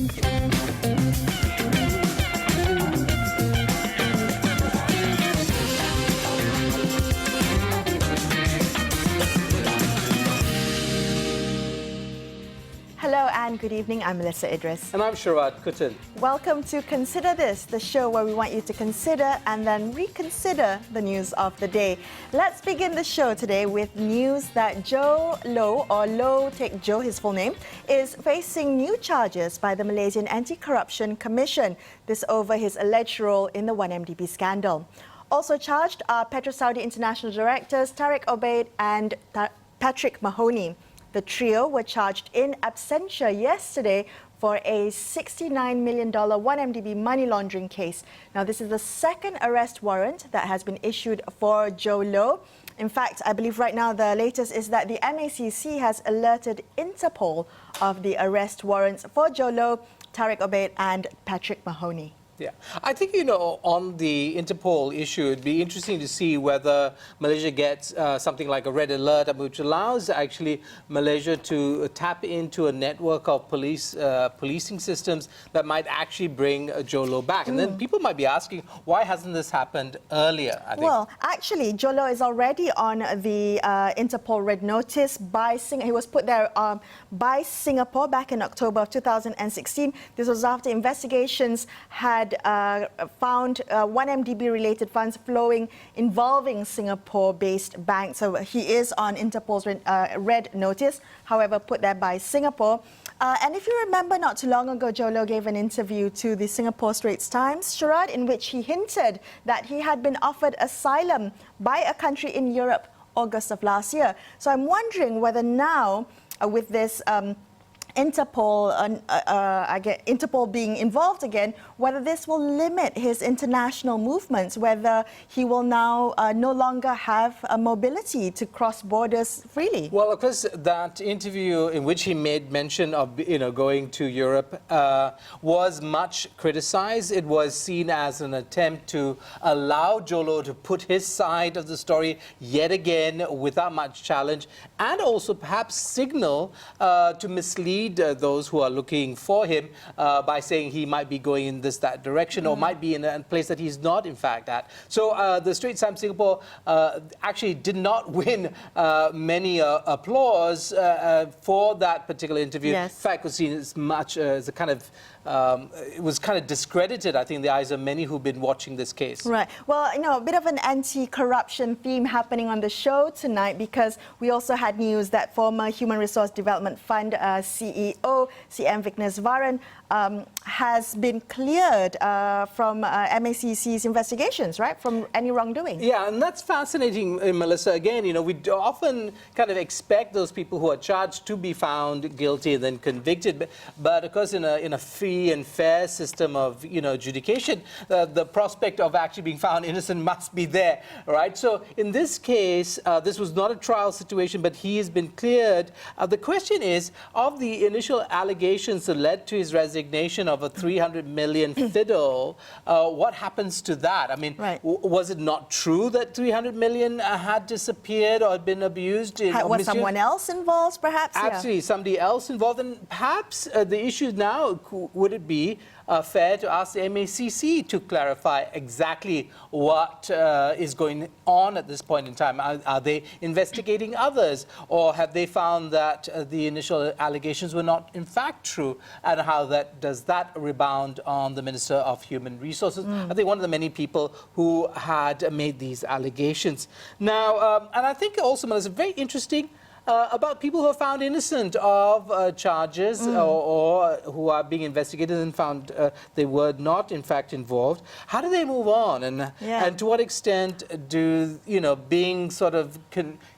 Hello and good evening, I'm Melissa Idris. And I'm Sharad Kutan. Welcome to Consider This, the show where we want you to consider and then reconsider the news of the day. Let's begin the show today with news that Joe Low, or Low, take Joe, his full name, is facing new charges by the Malaysian Anti-Corruption Commission. This over his alleged role in the 1MDB scandal. Also charged are Petro-Saudi International Directors Tariq Obaid and Patrick Mahoney. The trio were charged in absentia yesterday for a $69 million 1MDB money laundering case. Now, this is the second arrest warrant that has been issued for Joe Low. In fact, I believe right now the latest is that the MACC has alerted Interpol of the arrest warrants for Joe Low, Tariq Obaid and Patrick Mahoney. Yeah, I think, on the Interpol issue, it'd be interesting to see whether Malaysia gets something like a red alert, which allows actually Malaysia to tap into a network of policing systems that might actually bring Joe Low back. And then people might be asking, why hasn't this happened earlier, I think? Well, actually, Joe Low is already on the Interpol red notice by Singapore. He was put there by Singapore back in October of 2016. This was after investigations had found 1MDB-related funds flowing involving Singapore-based banks. So he is on Interpol's red notice, however, put there by Singapore. And if you remember, not too long ago, Joe Low gave an interview to the Singapore Straits Times, Sharad, in which he hinted that he had been offered asylum by a country in Europe August of last year. So I'm wondering whether now, with this Interpol being involved again, whether this will limit his international movements, whether he will now no longer have a mobility to cross borders freely. Well, of course, that interview in which he made mention of going to Europe was much criticized. It was seen as an attempt to allow Joe Low to put his side of the story yet again without much challenge, and also perhaps signal to mislead those who are looking for him by saying he might be going in that direction or might be in a place that he's not in fact at. So the Straits Times Singapore actually did not win many applause for that particular interview. Yes. In fact, it was seen as much as a kind of it was kind of discredited, I think, in the eyes of many who've been watching this case. Right. Well, a bit of an anti-corruption theme happening on the show tonight, because we also had news that former Human Resource Development Fund CEO CM Vigneswaran has been cleared from MACC's investigations, right, from any wrongdoing. Yeah, and that's fascinating, Melissa. Again, we often kind of expect those people who are charged to be found guilty and then convicted, but of course in a free and fair system of adjudication, the prospect of actually being found innocent must be there, right? So in this case, this was not a trial situation, but he has been cleared. The question is, of the initial allegations that led to his resignation of a 300 million fiddle, what happens to that? I mean, right. Was it not true that 300 million had disappeared or had been abused? Was someone else involved, perhaps? Absolutely, somebody else involved. And perhaps the issue now, would it be fair to ask the MACC to clarify exactly what is going on at this point in time? Are they investigating others, or have they found that the initial allegations were not in fact true, and how does that rebound on the Minister of Human Resources? I think one of the many people who had made these allegations. Now, and I think also, Melissa, very interesting about people who are found innocent of charges or who are being investigated and found they were not in fact involved. How do they move on? And to what extent do, being sort of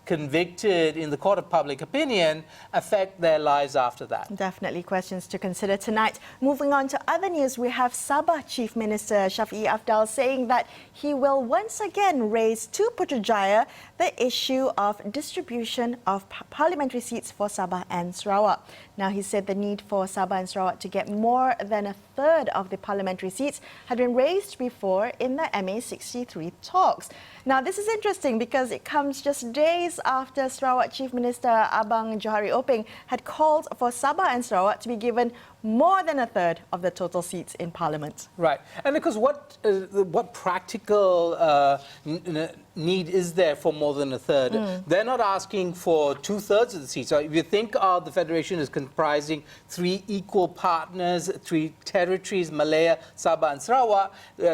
convicted in the court of public opinion affect their lives after that? Definitely questions to consider tonight. Moving on to other news, we have Sabah Chief Minister Shafee Afdal saying that he will once again raise to Putrajaya the issue of distribution of parliamentary seats for Sabah and Sarawak. Now, he said the need for Sabah and Sarawak to get more than a third of the parliamentary seats had been raised before in the MA63 talks. Now, this is interesting because it comes just days after Sarawak Chief Minister Abang Johari Openg had called for Sabah and Sarawak to be given more than a third of the total seats in Parliament. Right. And because what practical need is there for more than a third? They're not asking for 2/3 of the seats. So if you think of the Federation as comprising 3 equal partners, 3 territories, Malaya, Sabah and Sarawak,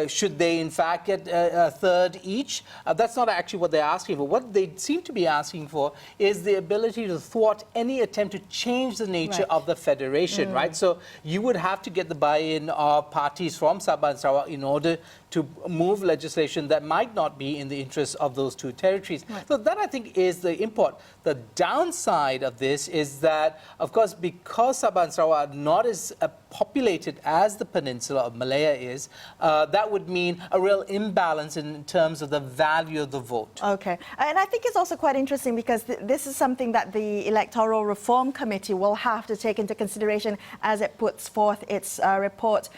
should they in fact get a third each? That's not actually what they're asking for. What they seem to be asking for is the ability to thwart any attempt to change the nature of the Federation, right? So you would have to get the buy-in of parties from Sabah and Sarawak in order to move legislation that might not be in the interest of those 2 territories. Right. So that, I think, is the import. The downside of this is that, of course, because Sabah and Sarawak are not as populated as the peninsula of Malaya is, that would mean a real imbalance in terms of the value of the vote. Okay. And I think it's also quite interesting because this is something that the Electoral Reform Committee will have to take into consideration as it puts forth its report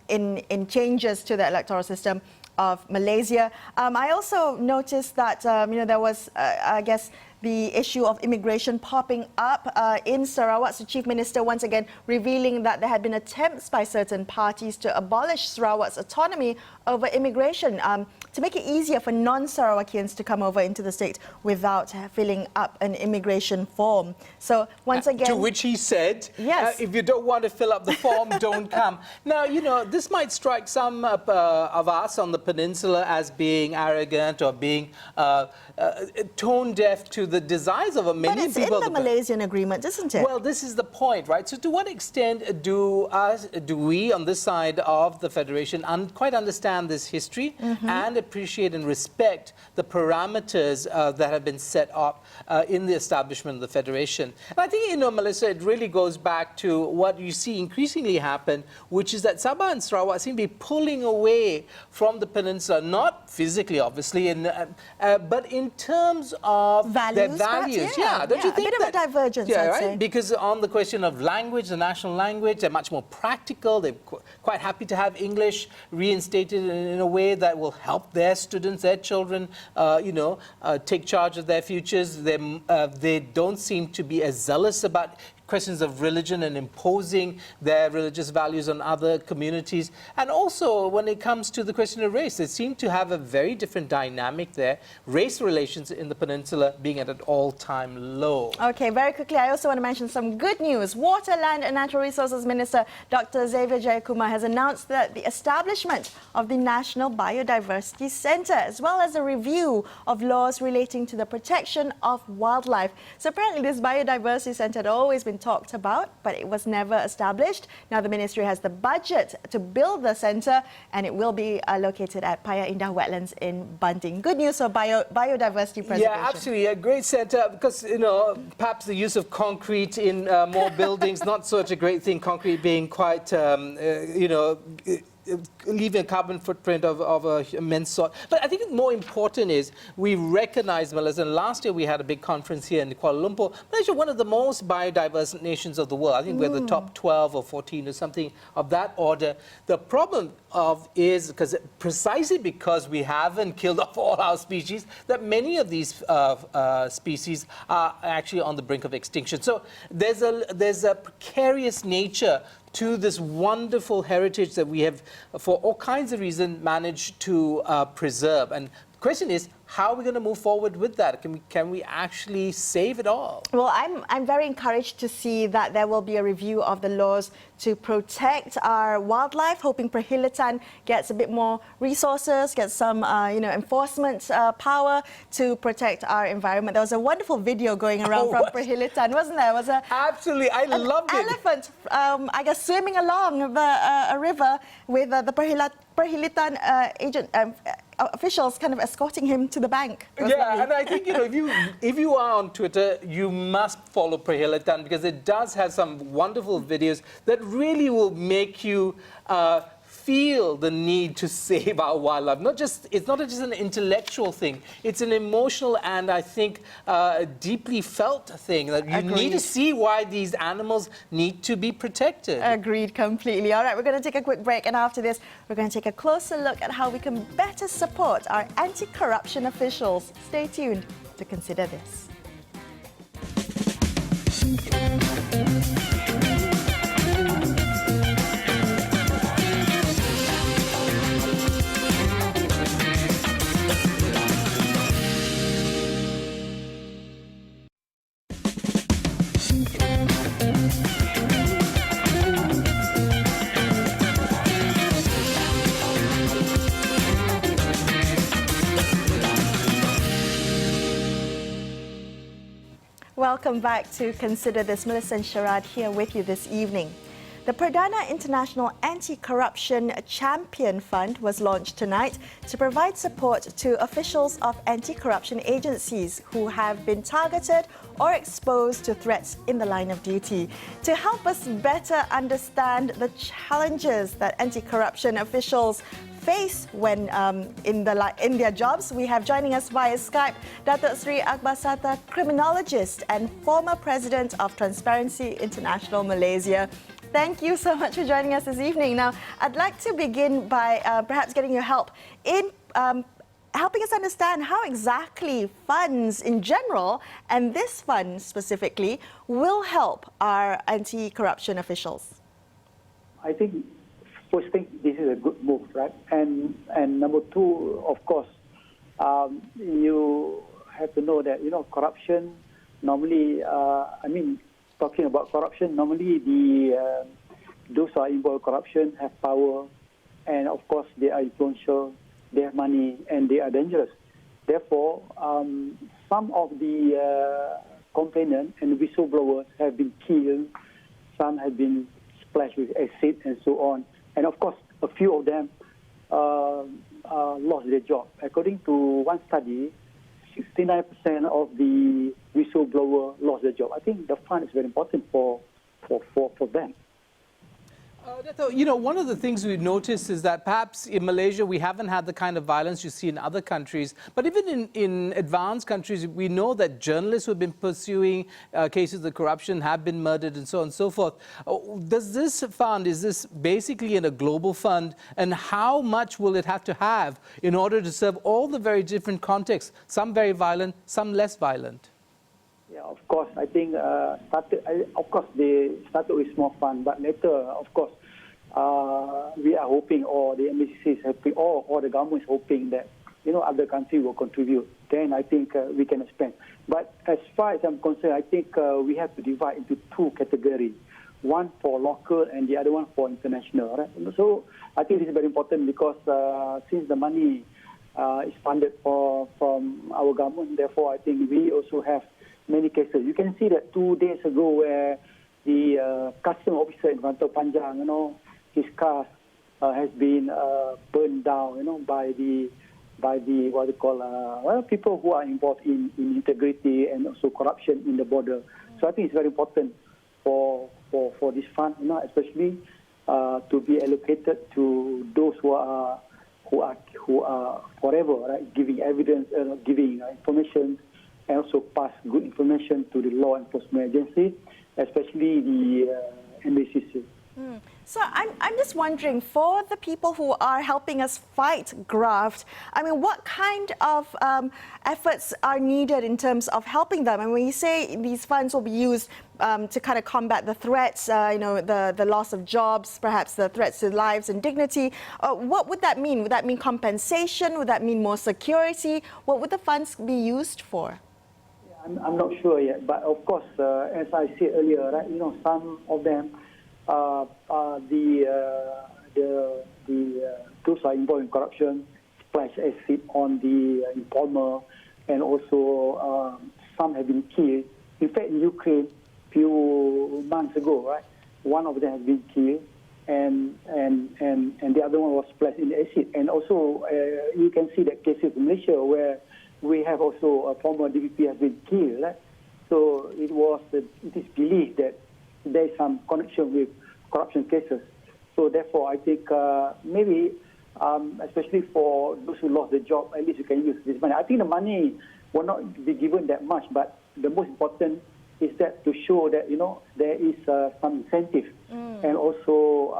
in changes to the electoral system of Malaysia. I also noticed that there was, I guess, the issue of immigration popping up in Sarawak. So Chief Minister once again revealing that there had been attempts by certain parties to abolish Sarawak's autonomy over immigration to make it easier for non-Sarawakians to come over into the state without filling up an immigration form. So once again... To which he said, yes, if you don't want to fill up the form, don't come. Now, this might strike some of us on the peninsula as being arrogant or being tone deaf to the desires of many people. But it's in the Malaysian agreement, isn't it? Well, this is the point, right? So to what extent do we on this side of the Federation quite understand this history and appreciate and respect the parameters that have been set up in the establishment of the Federation? And I think, Melissa, it really goes back to what you see increasingly happen, which is that Sabah and Sarawak seem to be pulling away from the peninsula, not physically, obviously, but in terms of their values. Don't you think a bit of a divergence, I'd say. Because on the question of language, the national language, they're much more practical. They're quite happy to have English reinstated in a way that will help their students, their children, take charge of their futures. They don't seem to be as zealous about questions of religion and imposing their religious values on other communities. And also, when it comes to the question of race, they seem to have a very different dynamic there. Race relations in the peninsula being at an all-time low. Okay, very quickly, I also want to mention some good news. Water, Land and Natural Resources Minister Dr. Xavier Jayakumar has announced that the establishment of the National Biodiversity Centre, as well as a review of laws relating to the protection of wildlife. So apparently this Biodiversity Centre had always been talked about, but it was never established. Now the ministry has the budget to build the centre, and it will be located at Paya Indah Wetlands in Banting. Good news for biodiversity preservation. Yeah, absolutely. A great centre because, perhaps the use of concrete in more buildings, not such a great thing, concrete being quite, leaving a carbon footprint of a immense sort. But I think more important is we recognize Malaysia. And last year we had a big conference here in Kuala Lumpur. Malaysia, one of the most biodiverse nations of the world. I think we're the top 12 or 14 or something of that order. The problem is precisely because we haven't killed off all our species, that many of these species are actually on the brink of extinction. So there's a precarious nature to this wonderful heritage that we have, for all kinds of reasons, managed to preserve. And the question is, how are we going to move forward with that? Can we actually save it all? Well, I'm very encouraged to see that there will be a review of the laws to protect our wildlife, hoping Perkhidmatan gets a bit more resources, gets some enforcement power to protect our environment. There was a wonderful video going around from Perkhidmatan, wasn't there? It was Absolutely, I loved it. Elephant, I guess, swimming along a river with the Perkhidmatan agent officials kind of escorting him to the bank. Yeah, and I think, if you are on Twitter, you must follow Perkhidmatan because it does have some wonderful videos that really will make you feel the need to save our wildlife. It's not just an intellectual thing, it's an emotional and I think deeply felt thing that you need to see why these animals need to be protected. Agreed completely. All right, we're going to take a quick break, and after this, we're going to take a closer look at how we can better support our anti-corruption officials. Stay tuned to consider this. Welcome back to Consider This. Melissa and Sharad here with you this evening. The Perdana International Anti-Corruption Champion Fund was launched tonight to provide support to officials of anti-corruption agencies who have been targeted or exposed to threats in the line of duty. To help us better understand the challenges that anti-corruption officials face when in their jobs, we have joining us via Skype Datuk Sri Akbar Sata, criminologist and former president of Transparency International Malaysia. Thank you so much for joining us this evening. Now, I'd like to begin by perhaps getting your help in helping us understand how exactly funds in general, and this fund specifically, will help our anti-corruption officials. I think first thing, this is a good move, right? And number two, of course, you have to know that, corruption normally, talking about corruption, normally those who are involved in corruption have power, and of course they are influential, they have money, and they are dangerous. Therefore, some of the complainants and whistleblowers have been killed, some have been splashed with acid and so on. And of course, a few of them lost their job. According to one study, 69% of the whistleblower lost their job. I think the fund is very important for them. One of the things we've noticed is that perhaps in Malaysia we haven't had the kind of violence you see in other countries. But even in advanced countries, we know that journalists who have been pursuing cases of corruption have been murdered and so on and so forth. Does this fund, is this basically in a global fund? And how much will it have to have in order to serve all the very different contexts, some very violent, some less violent? Yeah, of course. I think they started with small fund, but later, of course, we are hoping, or the MACC is hoping, or the government is hoping that other countries will contribute. Then I think we can expand. But as far as I'm concerned, I think we have to divide into two categories: one for local and the other one for international. Right? So I think this is very important because since the money is funded from our government, therefore I think we also have many cases. You can see that 2 days ago where the custom officer in Rantau Panjang, his car has been burned down, by the what they call people who are involved in integrity and also corruption in the border. So I think it's very important for this fund, especially to be allocated to those who are forever, right, giving evidence, giving information, and also pass good information to the law enforcement agency, especially the MACC. So I'm just wondering, for the people who are helping us fight graft, what kind of efforts are needed in terms of helping them? And when you say these funds will be used to kind of combat the threats, the loss of jobs, perhaps the threats to lives and dignity, what would that mean? Would that mean compensation? Would that mean more security? What would the funds be used for? I'm not sure yet, but of course, as I said earlier, right, some of them, those are involved in corruption, splash acid on the informer, and also some have been killed. In fact, in Ukraine, few months ago, right, one of them has been killed, and the other one was splashed in acid. And also, you can see that cases in Malaysia where we have also a former DPP has been killed. Right? So it is believed that there is some connection with corruption cases. So therefore, I think maybe, especially for those who lost their job, at least you can use this money. I think the money will not be given that much, but the most important is that to show that, there is some incentive and also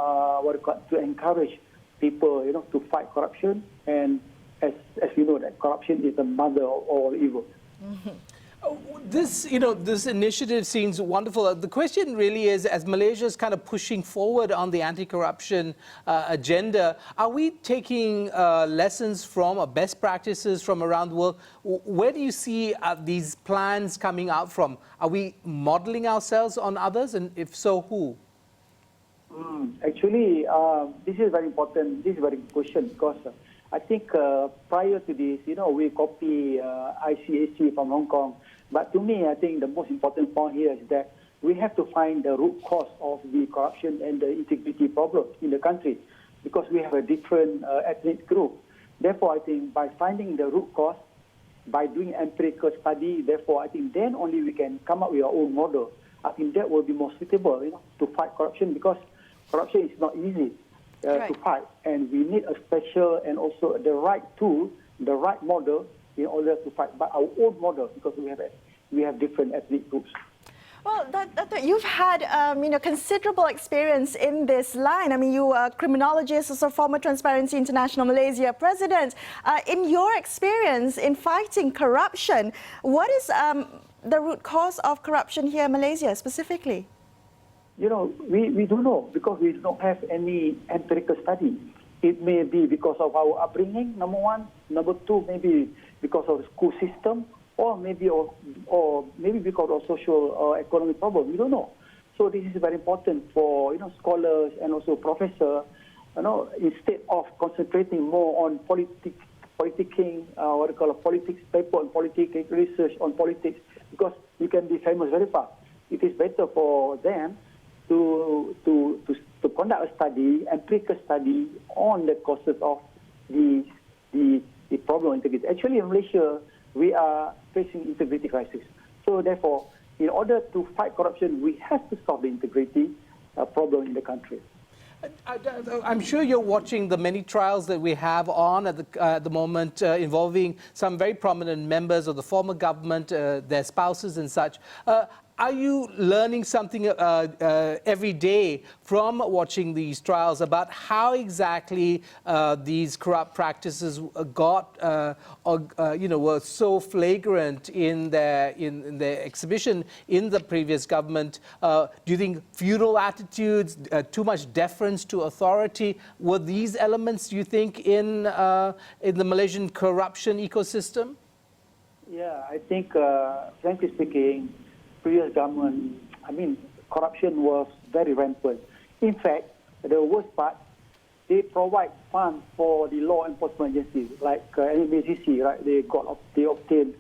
to encourage people, to fight corruption. And as we know, that corruption is the mother of all evil. This initiative seems wonderful. The question really is, as Malaysia is kind of pushing forward on the anti-corruption agenda, are we taking lessons from or best practices from around the world? Where do you see these plans coming out from? Are we modeling ourselves on others? And if so, who? Actually, this is very important. This is a very good question because I think prior to this, we copy ICAC from Hong Kong. But to me, I think the most important point here is that we have to find the root cause of the corruption and the integrity problem in the country because we have a different ethnic group. Therefore, I think by finding the root cause, by doing empirical study, therefore, I think then only we can come up with our own model. I think that will be more suitable, to fight corruption because corruption is not easy to fight. And we need a special and also the right tool, the right model in order to fight. But our own model because we have different ethnic groups. Well, you've had considerable experience in this line. I mean, you are a criminologist, also former Transparency International Malaysia president. In your experience in fighting corruption, what is the root cause of corruption here in Malaysia specifically? We don't know because we don't have any empirical study. It may be because of our upbringing, number one. Number two, maybe because of the school system, or maybe because of social or economic problem. We don't know. So this is very important for scholars and also professors. Instead of concentrating more on politicking, politics paper on politics, research on politics, because you can be famous very fast. It is better for them to conduct a study, empirical study on the causes of the problem of integrity. Actually, in Malaysia, we are facing integrity crisis. So therefore, in order to fight corruption, we have to solve the integrity problem in the country. I'm sure you're watching the many trials that we have on at the moment involving some very prominent members of the former government, their spouses and such. Are you learning something every day from watching these trials about how exactly these corrupt practices were so flagrant in their exhibition in the previous government? Do you think feudal attitudes, too much deference to authority, were these elements, do you think, in the Malaysian corruption ecosystem? Yeah, I think, frankly speaking, previous government, corruption was very rampant. In fact, the worst part, they provide funds for the law enforcement agencies, like AWANI, right? They obtained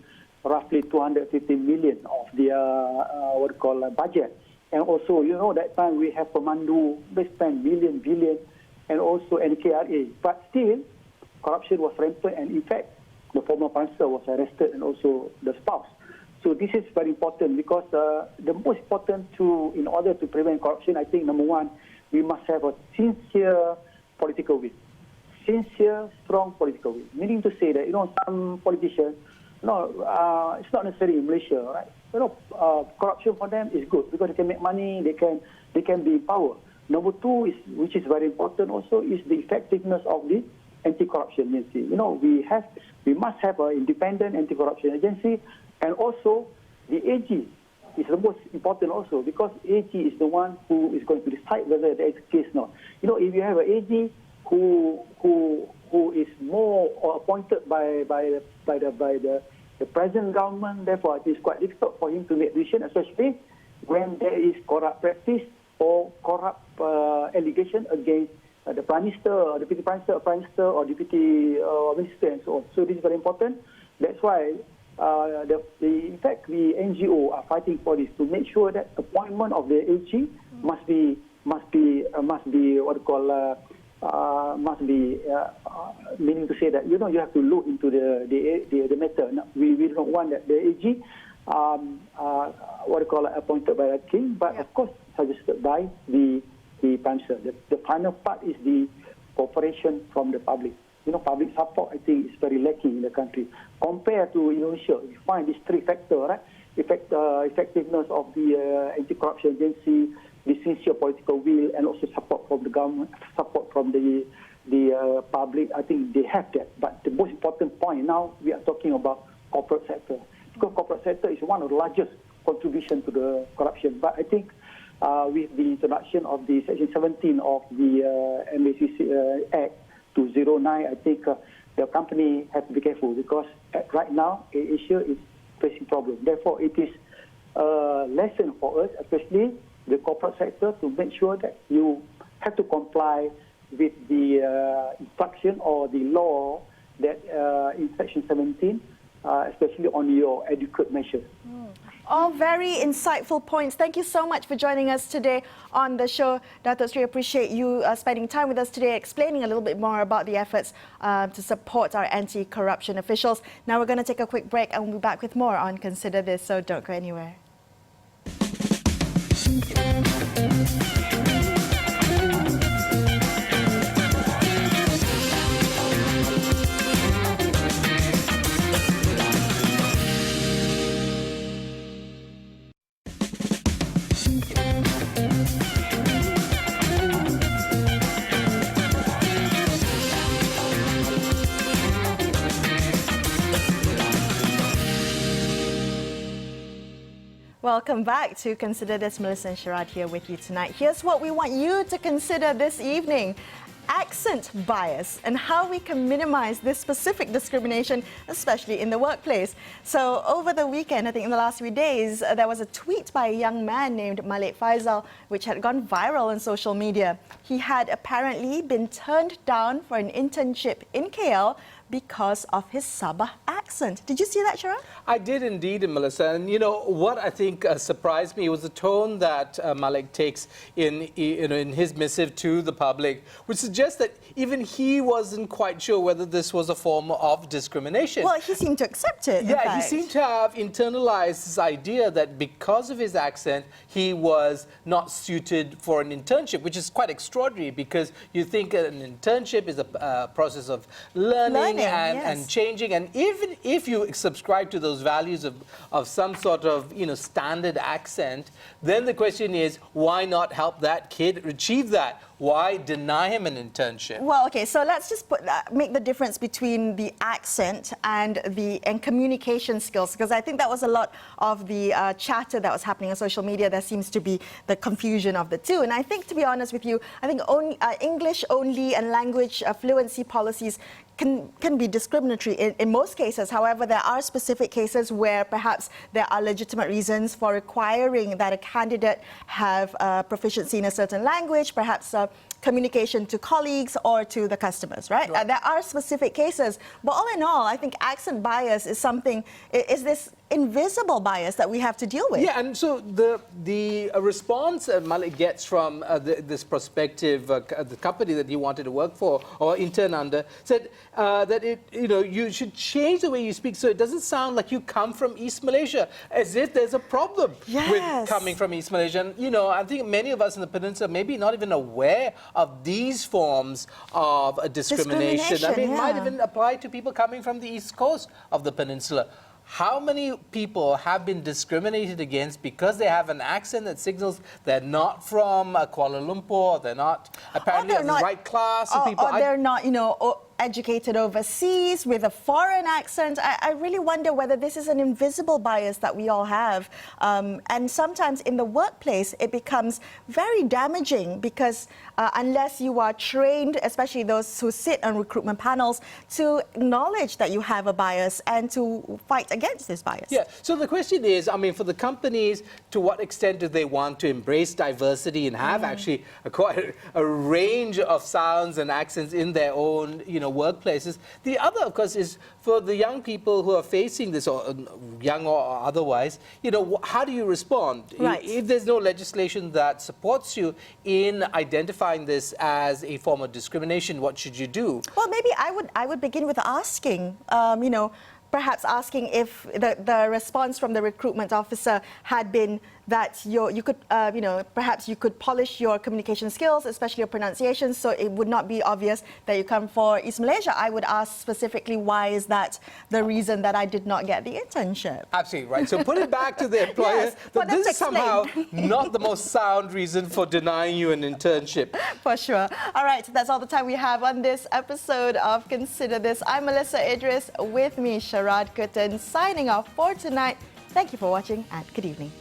roughly 250 million of their budget. And also, that time we have Pemandu, they spend billion, and also NKRA. But still, corruption was rampant, and in fact, the former Prime Minister was arrested and also the spouse. So this is very important because the most important in order to prevent corruption, I think, number one, we must have a sincere political will. Sincere, strong political will. Meaning to say that, some politicians, it's not necessarily in Malaysia, right? Corruption for them is good because they can make money, they can be in power. Number two, which is very important also, is the effectiveness of the anti-corruption agency. We must have an independent anti-corruption agency. And also, the AG is the most important also because AG is the one who is going to decide whether there is a case or not. If you have an AG who is more appointed by the present government, therefore it is quite difficult for him to make decisions, especially when there is corrupt practice or corrupt allegation against the Prime Minister, or Deputy Prime Minister, or Deputy Minister, and so on. So this is very important. That's why. In fact, the NGO are fighting for this to make sure that appointment of the AG must be meaning to say that you have to look into the matter. We don't want that the AG appointed by the king, but of course suggested by the the Prime Minister. The final part is the cooperation from the public. Public support, I think, is very lacking in the country. Compared to Indonesia, we find these three factors, right? Effectiveness of the anti-corruption agency, the sincere political will, and also support from the government, support from the public. I think they have that. But the most important point now, we are talking about corporate sector. Because corporate sector is one of the largest contribution to the corruption. But I think with the introduction of the Section 17 of the MACC Act 209, I think the company has to be careful because right now Asia is facing problems. Therefore, it is a lesson for us, especially the corporate sector, to make sure that you have to comply with the instruction or the law that in Section 17, especially on your adequate measures. All very insightful points. Thank you so much for joining us today on the show. Dato' Sri, appreciate you spending time with us today, explaining a little bit more about the efforts to support our anti-corruption officials. Now we're going to take a quick break and we'll be back with more on Consider This, so don't go anywhere. Welcome back to Consider This. Melissa and Sharad here with you tonight. Here's what we want you to consider this evening. Accent bias and how we can minimize this specific discrimination, especially in the workplace. So over the weekend, I think in the last few days, there was a tweet by a young man named Malik Faisal, which had gone viral on social media. He had apparently been turned down for an internship in KL because of his Sabah accent. Did you see that, Sharon? I did indeed, Melissa. And what I think surprised me was the tone that Malik takes in his missive to the public, which suggests that even he wasn't quite sure whether this was a form of discrimination. Well, he seemed to accept it. Yeah, he seemed to have internalized this idea that because of his accent, he was not suited for an internship, which is quite extraordinary because you think an internship is a process of learning and changing. And even if you subscribe to those values of some sort of standard accent, then the question is, why not help that kid achieve that? Why deny him an internship? Well, okay, so let's just make the difference between the accent and communication skills, because I think that was a lot of the chatter that was happening on social media. There seems to be the confusion of the two. And I think, to be honest with you, I think English only and language fluency policies can be discriminatory in most cases. However, there are specific cases where perhaps there are legitimate reasons for requiring that a candidate have proficiency in a certain language, perhaps communication to colleagues or to the customers, right? There are specific cases, but all in all, I think accent bias is this invisible bias that we have to deal with. Yeah, and so the response Malik gets from this prospective the company that he wanted to work for or intern under said that you should change the way you speak so it doesn't sound like you come from East Malaysia, as if there's a problem with coming from East Malaysia. And, I think many of us in the peninsula may be not even aware of these forms of discrimination. I mean, it might even apply to people coming from the east coast of the peninsula. How many people have been discriminated against because they have an accent that signals they're not from Kuala Lumpur, they're not apparently of the right class of people? Or they're not, educated overseas with a foreign accent. I really wonder whether this is an invisible bias that we all have. And sometimes in the workplace, it becomes very damaging because unless you are trained, especially those who sit on recruitment panels, to acknowledge that you have a bias and to fight against this bias. Yeah, so the question is, for the companies, to what extent do they want to embrace diversity and have actually quite a range of sounds and accents in their own, workplaces? The other, of course, is for the young people who are facing this, or young or otherwise, how do you respond? Right. If there's no legislation that supports you in identifying this as a form of discrimination, what should you do? Well, maybe I would begin with asking, perhaps asking if the response from the recruitment officer had been that you could, perhaps you could polish your communication skills, especially your pronunciation, so it would not be obvious that you come for East Malaysia. I would ask specifically, why is that the reason that I did not get the internship? Absolutely right. So put it back to the employer Yes, for that them this to is somehow explain. not the most sound reason for denying you an internship. For sure. All right, that's all the time we have on this episode of Consider This. I'm Melissa Idris, with me, Sharad Kuttan, signing off for tonight. Thank you for watching and good evening.